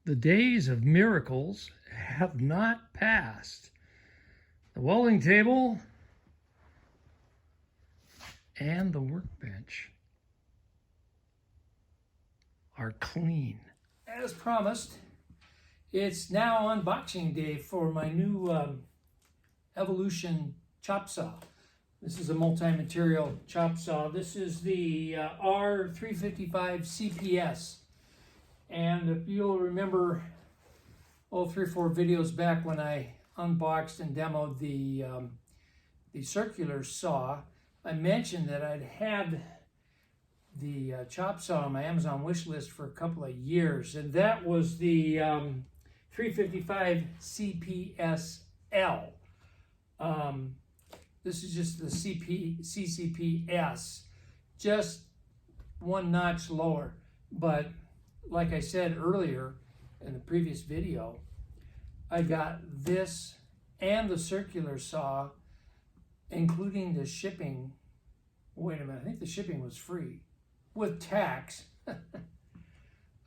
The days of miracles have not passed. The welding table and the workbench are clean. As promised, it's now unboxing day for my new Evolution chop saw. This is a multi-material chop saw. This is the R355 CPS. And if you'll remember, 3 or 4 videos back when I unboxed and demoed the circular saw, I mentioned that I'd had the chop saw on my Amazon wish list for a couple of years, and that was the 355 CPSL. This is just the CCPS, just one notch lower. But like I said earlier in the previous video, I got this and the circular saw, including the shipping. Wait a minute, I think the shipping was free with tax.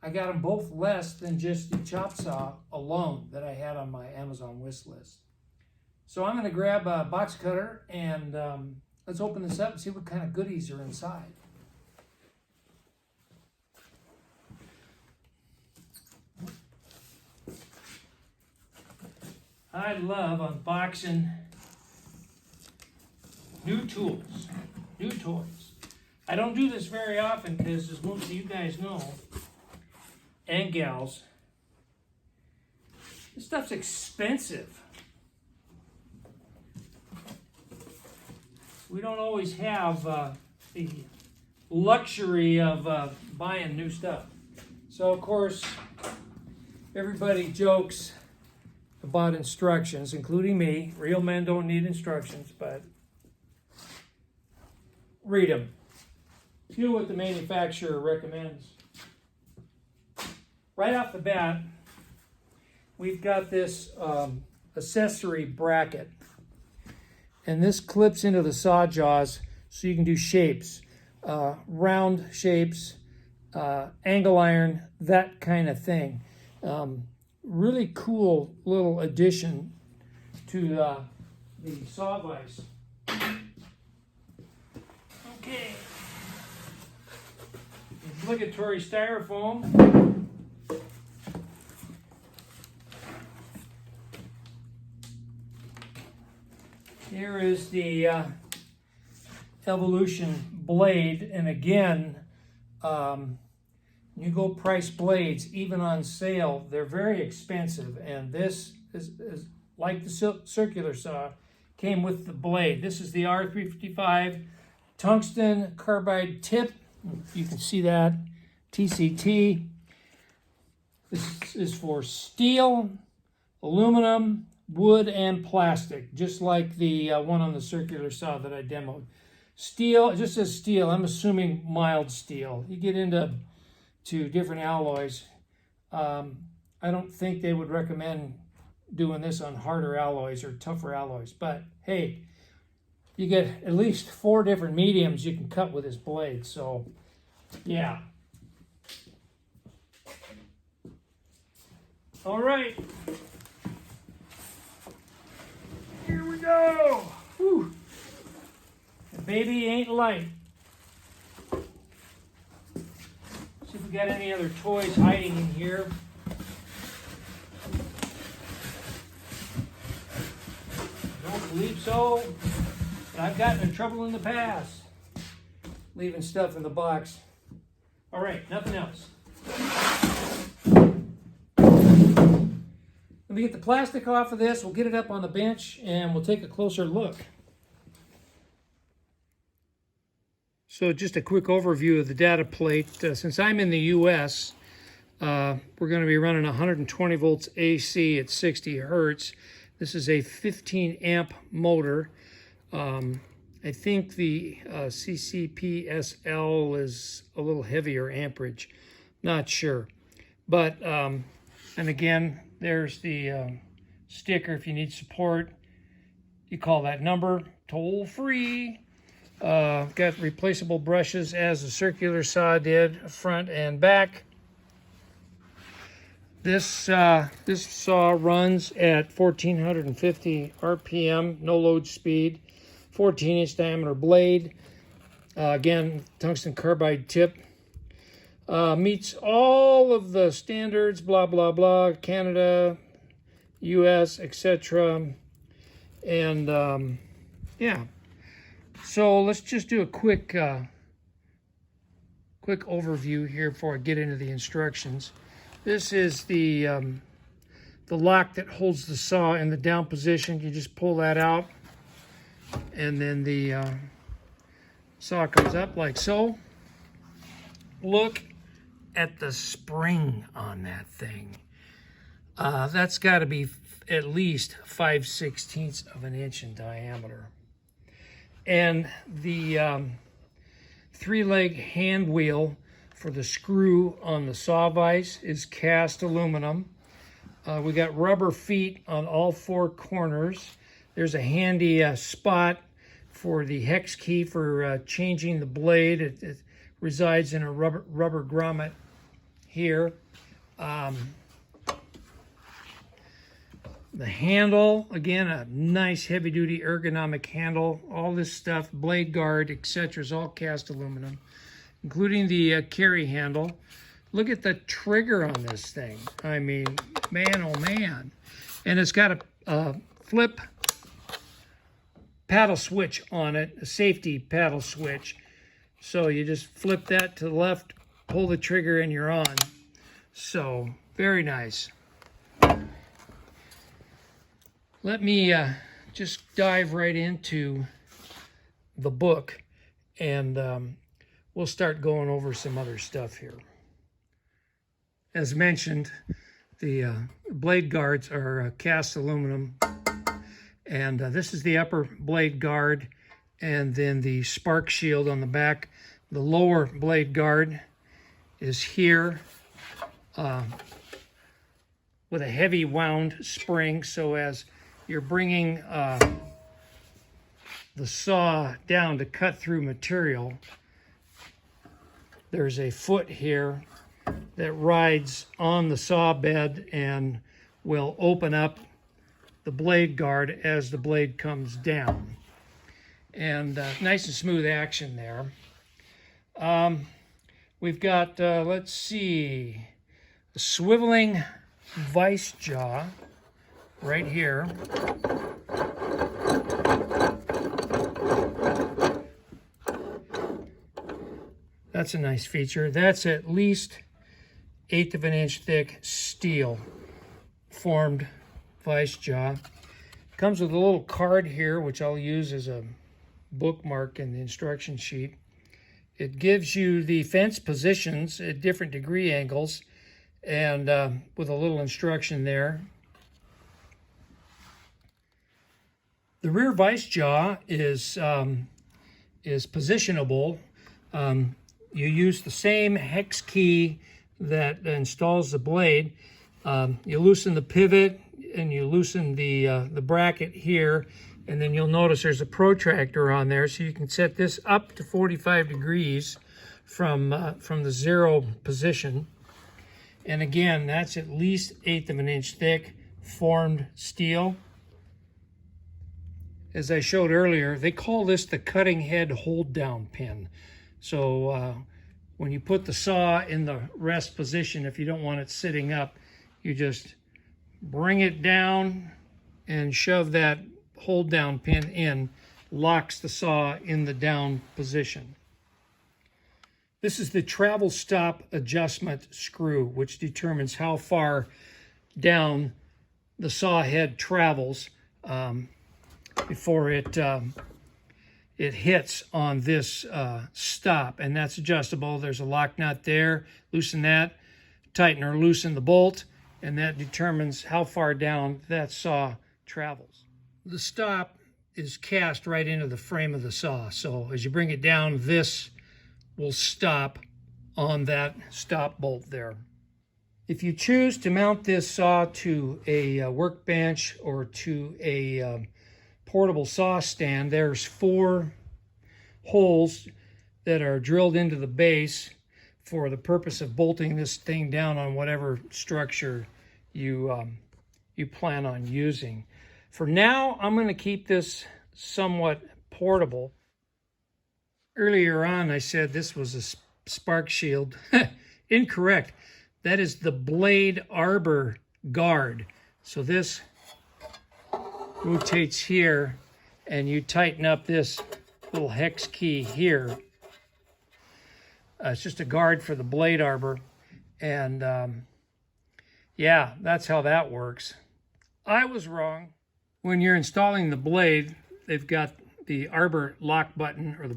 I got them both less than just the chop saw alone that I had on my Amazon wish list. So I'm going to grab a box cutter and let's open this up and see what kind of goodies are inside. I love unboxing new tools, new toys. I don't do this very often because, as most of you guys know, and gals, this stuff's expensive. We don't always have the luxury of buying new stuff. So, of course, everybody jokes about instructions, including me. Real men don't need instructions, but read them. Do what the manufacturer recommends. Right off the bat, we've got this accessory bracket. And this clips into the saw jaws so you can do shapes, round shapes, angle iron, that kind of thing. Really cool little addition to the saw vise. Okay. Obligatory styrofoam. Here is the Evolution blade, and again, you go price blades, even on sale, they're very expensive, and this is like the circular saw, came with the blade. This is the R355 tungsten carbide tip. You can see that, TCT. This is for steel, aluminum, wood, and plastic, just like the one on the circular saw that I demoed. Steel, it just says steel. I'm assuming mild steel. You get into different alloys. I don't think they would recommend doing this on harder alloys or tougher alloys, but hey, you get at least 4 different mediums you can cut with this blade, so yeah. All right. Here we go. Whew. The baby ain't light. See if we got any other toys hiding in here. Don't believe so, but I've gotten in trouble in the past leaving stuff in the box. All right, nothing else. Let me get the plastic off of this. We'll get it up on the bench and we'll take a closer look. So just a quick overview of the data plate. Since I'm in the US, we're going to be running 120 volts AC at 60 hertz. This is a 15 amp motor. I think the CCPSL is a little heavier amperage. Not sure. But, and again, there's the sticker if you need support. You call that number, toll free. Got replaceable brushes as the circular saw did, front and back. This saw runs at 1450 RPM, no load speed, 14-inch diameter blade. Again, tungsten carbide tip. Meets all of the standards, blah, blah, blah, Canada, US, etc. And yeah, so let's just do a quick overview here before I get into the instructions. This is the lock that holds the saw in the down position. You just pull that out, and then the saw comes up like so. Look at the spring on that thing. That's got to be at least 5/16 of an inch in diameter. And the three-leg hand wheel for the screw on the saw vise is cast aluminum. We got rubber feet on all four corners. There's a handy spot for the hex key for changing the blade. It resides in a rubber grommet here. The handle, again, a nice heavy-duty ergonomic handle. All this stuff, blade guard, etc., is all cast aluminum, including the carry handle. Look at the trigger on this thing. I mean, man, oh man. And it's got a flip paddle switch on it, a safety paddle switch. So you just flip that to the left, pull the trigger, and you're on. So, very nice. Let me just dive right into the book, and we'll start going over some other stuff here. As mentioned, the blade guards are cast aluminum, and this is the upper blade guard, and then the spark shield on the back. The lower blade guard is here with a heavy wound spring, so as you're bringing the saw down to cut through material, there's a foot here that rides on the saw bed and will open up the blade guard as the blade comes down. And nice and smooth action there. We've got, let's see, a swiveling vice jaw right here. That's a nice feature. That's at least 1/8 of an inch thick steel formed vice jaw. Comes with a little card here, which I'll use as a bookmark in the instruction sheet. It gives you the fence positions at different degree angles, and with a little instruction there. The rear vice jaw is positionable. You use the same hex key that installs the blade. You loosen the pivot and you loosen the bracket here, and then you'll notice there's a protractor on there, so you can set this up to 45 degrees from the zero position. And again, that's at least 1/8 of an inch thick formed steel. As I showed earlier, they call this the cutting head hold down pin. So when you put the saw in the rest position, if you don't want it sitting up, you just bring it down and shove that hold down pin in, locks the saw in the down position. This is the travel stop adjustment screw, which determines how far down the saw head travels before it hits on this stop, and that's adjustable. There's a lock nut there. Loosen that, tighten or loosen the bolt, and that determines how far down that saw travels. The stop is cast right into the frame of the saw, so as you bring it down, this will stop on that stop bolt there. If you choose to mount this saw to a workbench or to a portable saw stand, there's 4 holes that are drilled into the base for the purpose of bolting this thing down on whatever structure you plan on using. For now, I'm going to keep this somewhat portable. Earlier on, I said this was a spark shield. Incorrect. That is the blade arbor guard. So this rotates here, and you tighten up this little hex key here. It's just a guard for the blade arbor. And yeah, that's how that works. I was wrong. When you're installing the blade, they've got the arbor lock button, or the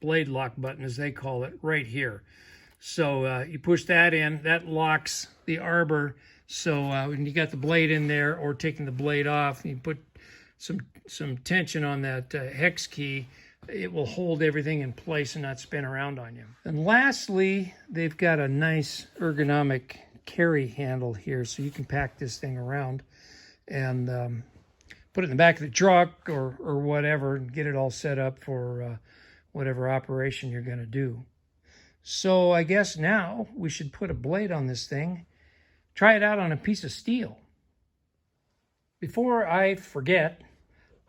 blade lock button as they call it, right here. So you push that in, that locks the arbor. So when you got the blade in there or taking the blade off, you put some tension on that hex key, it will hold everything in place and not spin around on you. And lastly, they've got a nice ergonomic carry handle here, so you can pack this thing around and put it in the back of the truck or whatever, and get it all set up for whatever operation you're going to do. So I guess now we should put a blade on this thing, try it out on a piece of steel. Before I forget,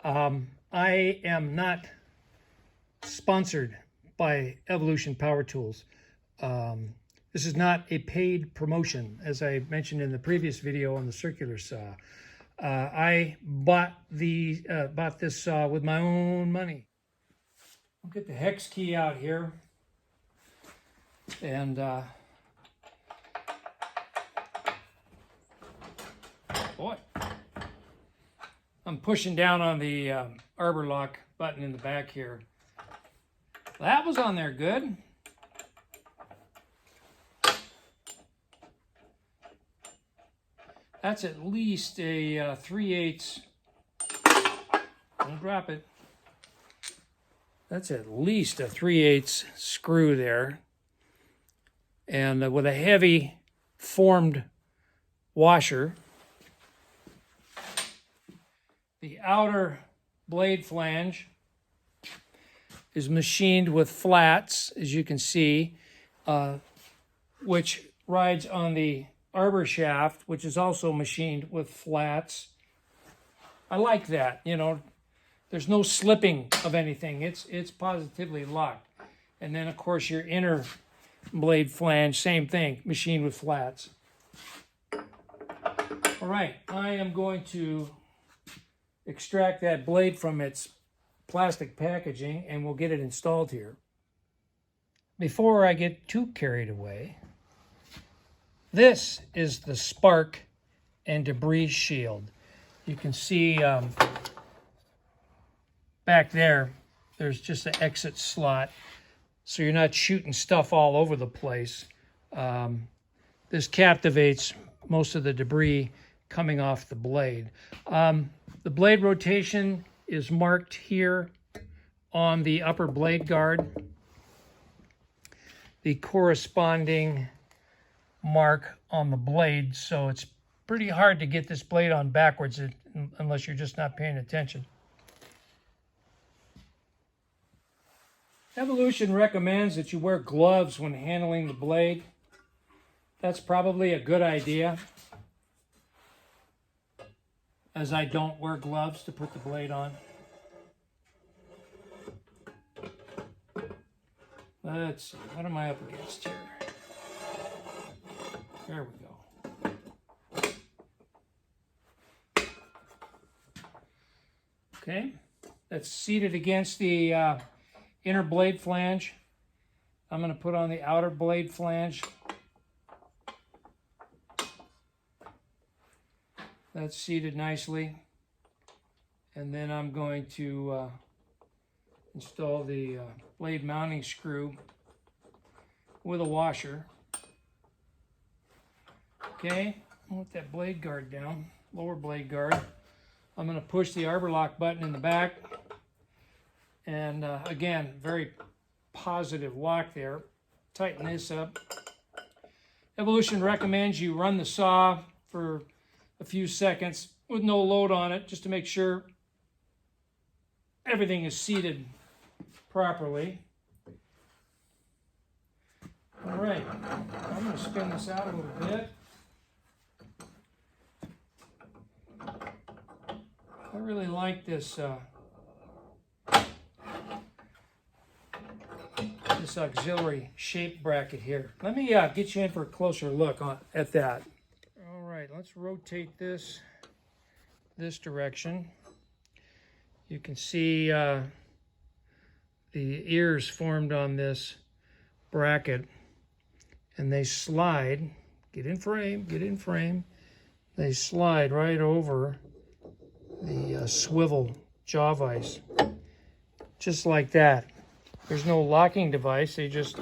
I am not sponsored by Evolution Power Tools. This is not a paid promotion, as I mentioned in the previous video on the circular saw. I bought this saw with my own money. I'll get the hex key out here, and boy, I'm pushing down on the arbor lock button in the back here. That was on there good. That's at least a 3/8. Don't drop it. That's at least a 3/8 screw there. And with a heavy formed washer. The outer blade flange is machined with flats, as you can see, which rides on the arbor shaft, which is also machined with flats. I like that, you know, there's no slipping of anything. It's positively locked. And then, of course, your inner blade flange, same thing, machined with flats. All right, I am going to extract that blade from its plastic packaging, and we'll get it installed here. Before I get too carried away, this is the spark and debris shield. You can see back there, there's just an exit slot, so you're not shooting stuff all over the place. This captivates most of the debris coming off the blade. The blade rotation is marked here on the upper blade guard. The corresponding mark on the blade, so it's pretty hard to get this blade on backwards unless you're just not paying attention. Evolution recommends that you wear gloves when handling the blade. That's probably a good idea, as I don't wear gloves to put the blade on. Let's see, what am I up against here? There we go. Okay, that's seated against the inner blade flange. I'm going to put on the outer blade flange. That's seated nicely. And then I'm going to install the blade mounting screw with a washer. Okay, I'll let that blade guard down, lower blade guard. I'm going to push the arbor lock button in the back. And again, very positive lock there. Tighten this up. Evolution recommends you run the saw for a few seconds with no load on it, just to make sure everything is seated properly. All right, I'm going to spin this out a little bit. I really like this this auxiliary shape bracket here. Let me get you in for a closer look at that. All right, let's rotate this direction. You can see the ears formed on this bracket, and they slide. Get in frame. They slide right over the swivel jaw vise, just like that. There's no locking device. They just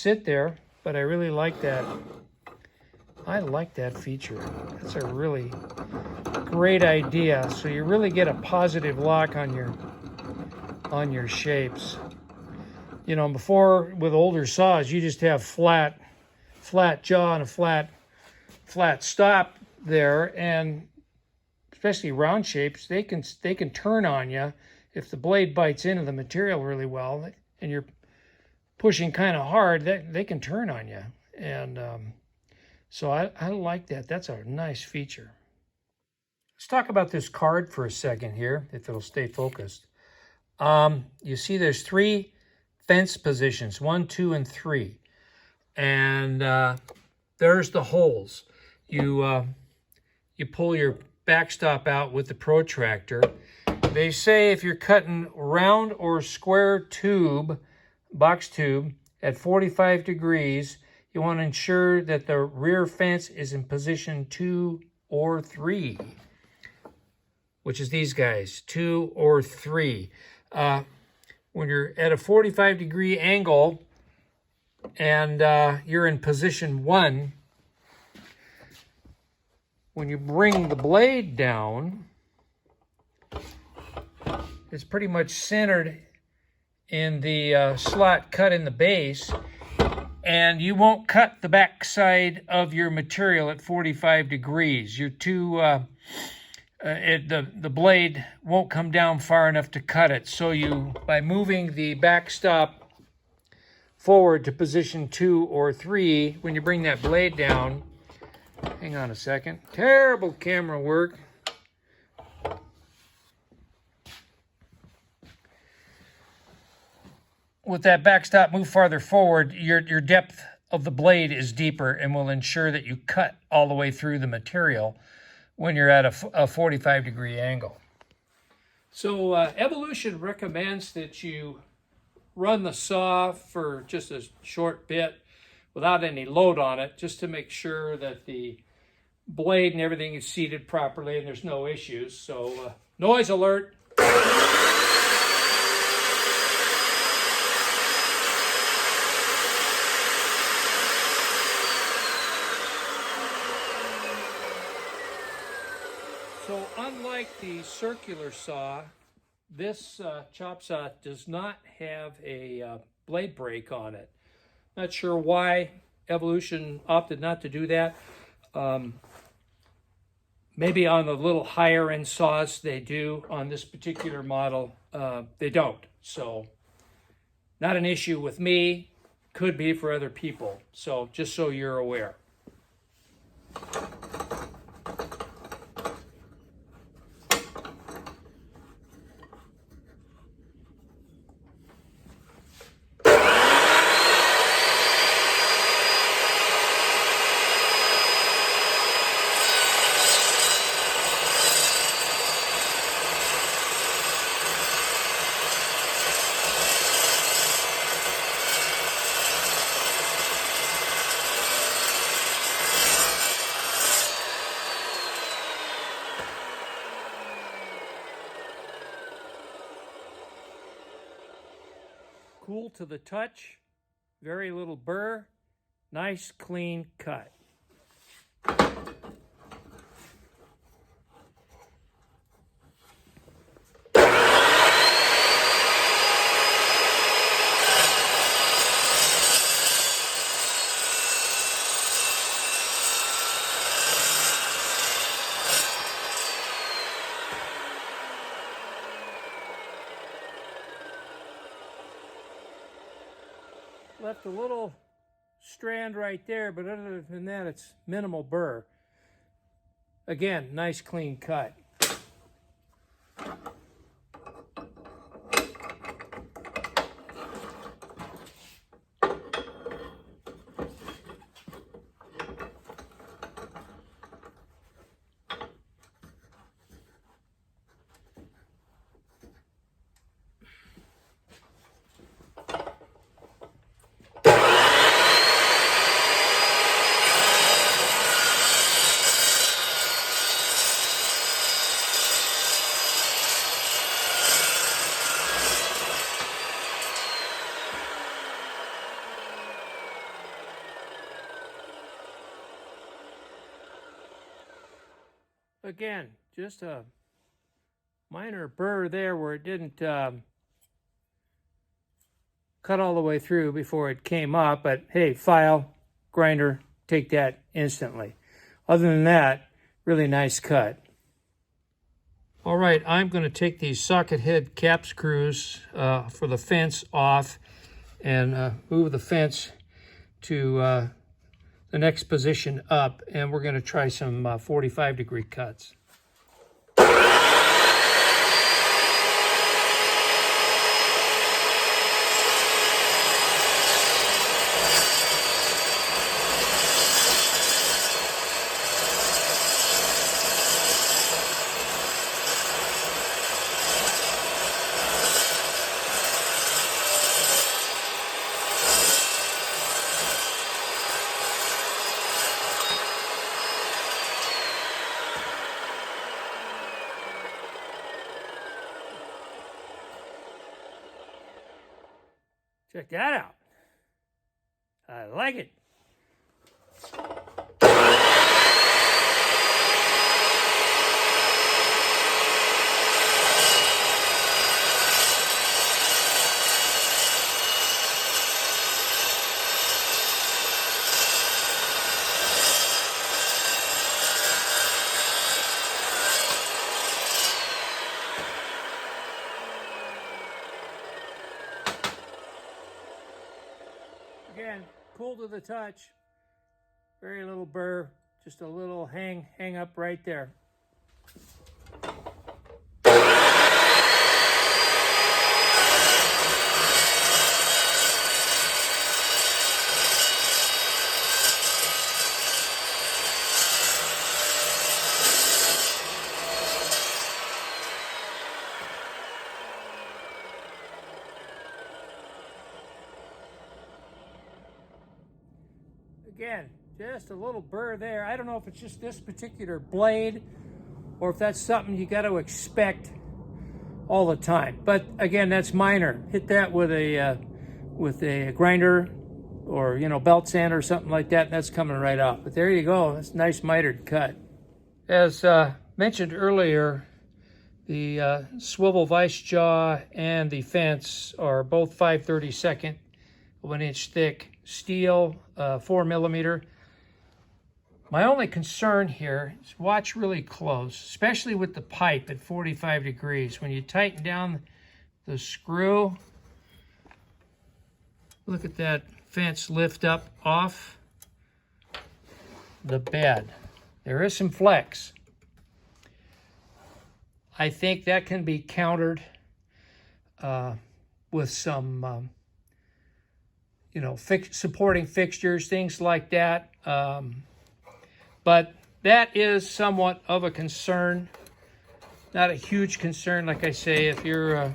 sit there. But I really like that. I like that feature. That's a really great idea. So you really get a positive lock on your shapes. You know, before with older saws, you just have flat jaw and a flat stop there, and especially round shapes, they can turn on you if the blade bites into the material really well, and you're pushing kind of hard. They can turn on you, and so I like that. That's a nice feature. Let's talk about this card for a second here, if it'll stay focused. You see, there's 3 fence positions, 1, 2, and 3, and there's the holes. You pull your backstop out with the protractor. They say if you're cutting round or square tube, box tube, at 45 degrees, you want to ensure that the rear fence is in position 2 or 3, which is these guys, 2 or 3. When you're at a 45 degree angle and you're in position 1, when you bring the blade down, it's pretty much centered in the slot cut in the base, and you won't cut the back side of your material at 45 degrees. You're too, the blade won't come down far enough to cut it. So by moving the backstop forward to position 2 or 3, when you bring that blade down, hang on a second. Terrible camera work. With that backstop move farther forward, your depth of the blade is deeper and will ensure that you cut all the way through the material when you're at a 45 degree angle. So Evolution recommends that you run the saw for just a short bit without any load on it, just to make sure that the blade and everything is seated properly and there's no issues. So noise alert. So unlike the circular saw, this chop saw does not have a blade brake on it. Not sure why Evolution opted not to do that. Maybe on the little higher end saws they do. On this particular model, they don't. So not an issue with me, could be for other people. So just so you're aware. Cool to the touch, very little burr, nice clean cut. Left a little strand right there, but other than that, it's minimal burr. Again, nice clean cut. Again, just a minor burr there where it didn't cut all the way through before it came up, but hey, file, grinder, take that instantly. Other than that, really nice cut. All right, I'm going to take these socket head cap screws for the fence off and move the fence to the next position up, and we're going to try some 45-degree cuts. Check that out. I like it. Again, cool to the touch, very little burr, just a little hang up right there. Again, just a little burr there. I don't know if it's just this particular blade or if that's something you got to expect all the time. But again, that's minor. Hit that with a grinder or, you know, belt sander or something like that, and that's coming right off. But there you go. That's a nice mitered cut. As mentioned earlier, the swivel vice jaw and the fence are both 5/32 1-inch thick steel, 4mm. My only concern here is watch really close, especially with the pipe at 45 degrees. When you tighten down the screw, look at that fence lift up off the bed. There is some flex. I think that can be countered with some you know, supporting fixtures, things like that. But that is somewhat of a concern. Not a huge concern, like I say, if you're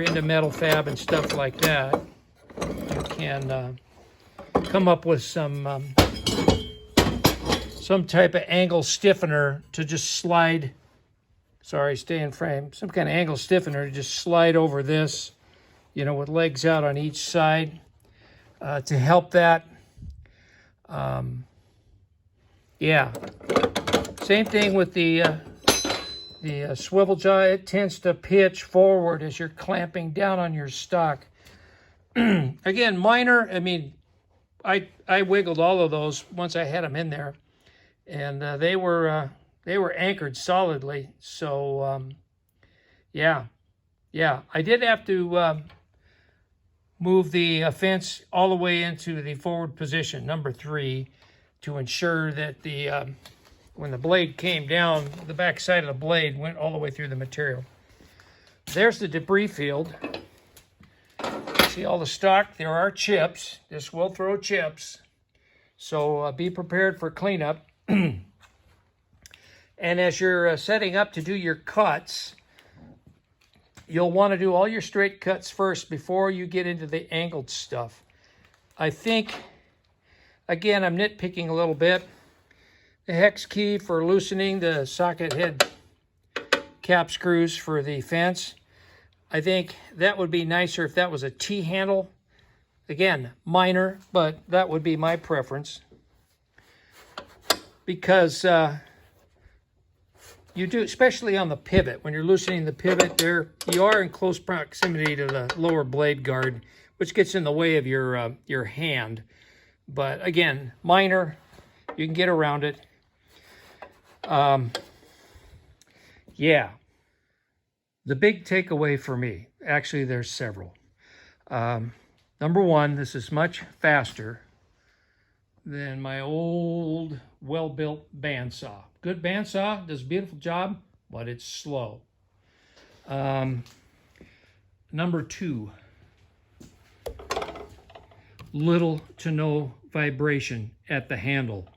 into metal fab and stuff like that, you can come up with some type of angle stiffener to just slide. Sorry, stay in frame. Some kind of angle stiffener to just slide over this, you know, with legs out on each side to help that. Yeah. Same thing with the swivel jaw. It tends to pitch forward as you're clamping down on your stock. Again, minor. I mean, I wiggled all of those once I had them in there, and they were anchored solidly. So yeah. I did have to move the fence all the way into the forward position, number 3, to ensure that when the blade came down, the back side of the blade went all the way through the material. There's the debris field. See all the stock? There are chips. This will throw chips. So be prepared for cleanup. And as you're setting up to do your cuts, you'll want to do all your straight cuts first before you get into the angled stuff. I think, again, I'm nitpicking a little bit. The hex key for loosening the socket head cap screws for the fence, I think that would be nicer if that was a T-handle. Again, minor, but that would be my preference. Because you do, especially on the pivot, when you're loosening the pivot there, you are in close proximity to the lower blade guard, which gets in the way of your hand. But again, minor, you can get around it. Yeah. The big takeaway for me, actually there's several. Number one, this is much faster than my old well-built bandsaw. Good bandsaw, does a beautiful job, but it's slow. Number two, little to no vibration at the handle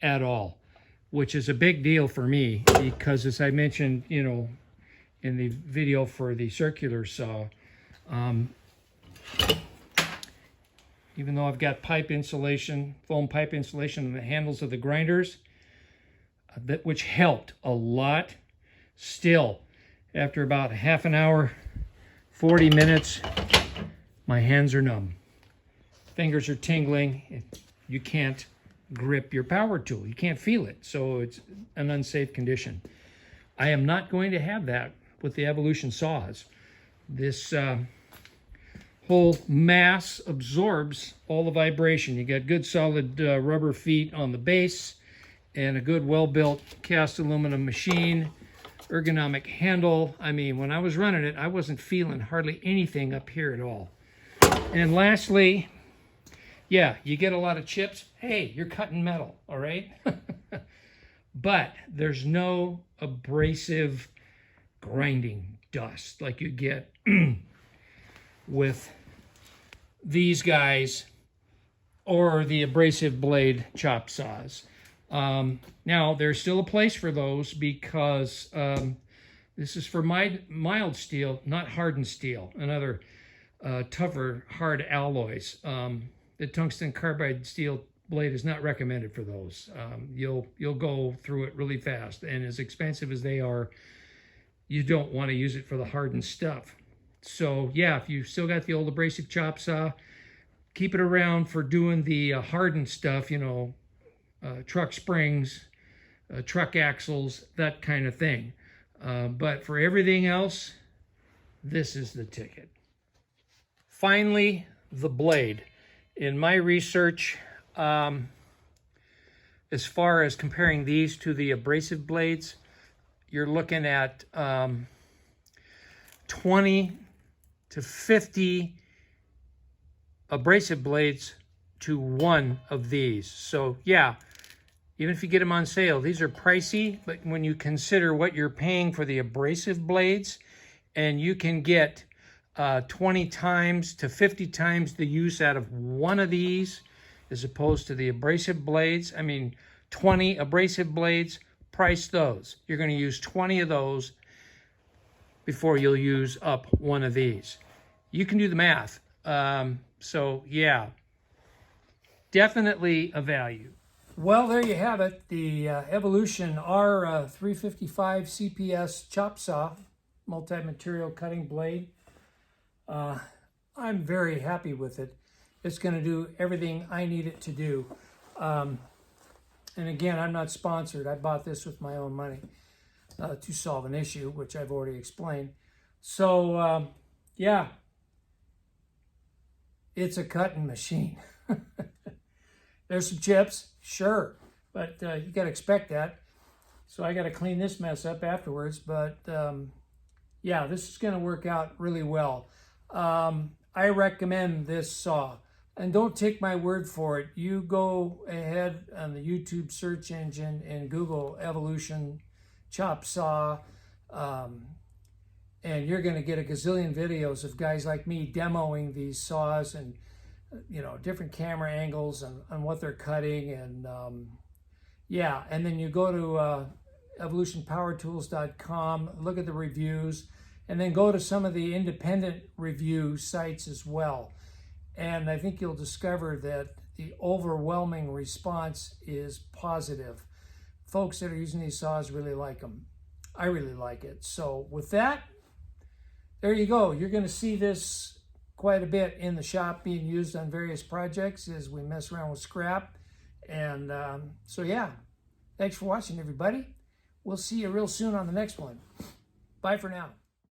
at all, which is a big deal for me because, as I mentioned, in the video for the circular saw, even though I've got pipe insulation, foam pipe insulation on the handles of the grinders, which helped a lot, still, after about half an hour, 40 minutes, my hands are numb. Fingers are tingling. You can't grip your power tool. You can't feel it, so it's an unsafe condition. I am not going to have that with the Evolution saws. This whole mass absorbs all the vibration. You got good solid rubber feet on the base and a good well-built cast aluminum machine, ergonomic handle. I mean, when I was running it, I wasn't feeling hardly anything up here at all. And lastly, yeah, you get a lot of chips. Hey, you're cutting metal, all right? But there's no abrasive grinding dust like you get with these guys or the abrasive blade chop saws. Now, there's still a place for those because this is for mild steel, not hardened steel, and other tougher, hard alloys. The tungsten carbide steel blade is not recommended for those. You'll go through it really fast, and as expensive as they are, you don't want to use it for the hardened stuff. So yeah, if you still got the old abrasive chop saw, keep it around for doing the hardened stuff, truck springs, truck axles, that kind of thing. But for everything else, this is the ticket. Finally, the blade. In my research, as far as comparing these to the abrasive blades, you're looking at 20 to 50 abrasive blades to one of these. So yeah, even if you get them on sale, these are pricey, but when you consider what you're paying for the abrasive blades, and you can get 20 times to 50 times the use out of one of these as opposed to the abrasive blades. I mean, 20 abrasive blades, price those. You're going to use 20 of those before you'll use up one of these. You can do the math. So yeah, definitely a value. Well, there you have it. The Evolution R355 CPS chop saw, multi-material cutting blade. I'm very happy with it. It's going to do everything I need it to do. And again, I'm not sponsored. I bought this with my own money to solve an issue, which I've already explained. So, yeah, it's a cutting machine. There's some chips, sure, but you got to expect that. So I got to clean this mess up afterwards. But yeah, this is going to work out really well. I recommend this saw. And don't take my word for it. You go ahead on the YouTube search engine and Google Evolution chop saw, and you're going to get a gazillion videos of guys like me demoing these saws and different camera angles and what they're cutting. And yeah, and then you go to evolutionpowertools.com, look at the reviews, and then go to some of the independent review sites as well. And I think you'll discover that the overwhelming response is positive. Folks that are using these saws really like them. I really like it. So with that, there you go. You're going to see this quite a bit in the shop being used on various projects as we mess around with scrap. And so yeah, thanks for watching, everybody. We'll see you real soon on the next one. Bye for now.